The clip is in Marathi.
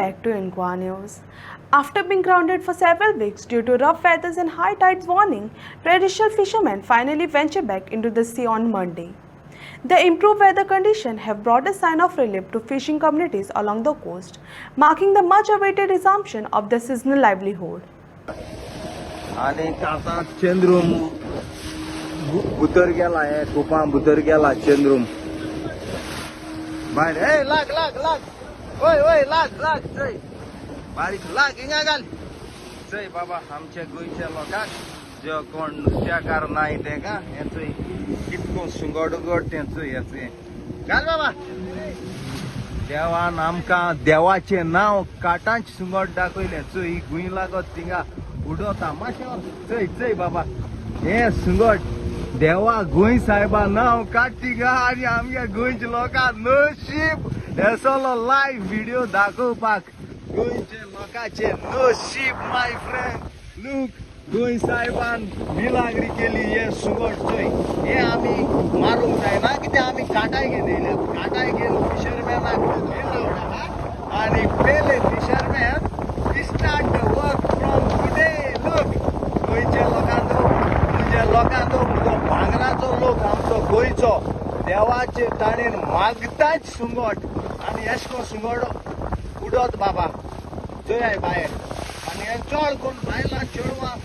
back to Inqua News. After being grounded for several weeks due to rough weathers and high tides warning, traditional fishermen finally ventured back into the sea on Monday. The improved weather conditions have brought a sign of relief to fishing communities along the coast, marking the much-awaited resumption of their seasonal livelihood. आणि आता चंद्रुम बुतर गेला आहे कुपा बुतर गेला चंद्रुम बाहेर ए लाग लाग लाग ओय ओय लाग लाग जय बारीक लाग हिंगा घाल जय बाबा आमच्या गोयच्या लोकांक जो कोण नुस्त्याकार नाही ते का याचं कितको सुंगड उगड त्यांचं याचे घाल बाबा देवान आमका देवाचे नाव काटांच सुंगड दाखवले चोय गुई लागत तिंगा उडवता माशा जय जय बाबा हे सुंगड देवा गोंय साहेबा नाव काढती गा आणि आमच्या गोंयच्या लोकांक नशीब हे सगळो लाईव्ह व्हिडिओ दाखोवपाक गोंयच्या लोकांचे नशीब माय फ्रेंड लूक गोंय साहेबान मिलाग्री केली हे सुंगड चोय हे आम्ही मारूंक जायना कित्याक आम्ही काटाय गेले काटाय गेलो फिशरमॅनाक दिलो आणि पयले fisherman start the work from today look गोंयच्या लोकांचो म्हणजे लोकांचो भांगराचो लोक आमचो गोंयचो देवाचे ताणेन मागताच सुंगट आणि एशको सुंगड उडत बाबा जय भायर आणि चड कोण बायलां चेडवां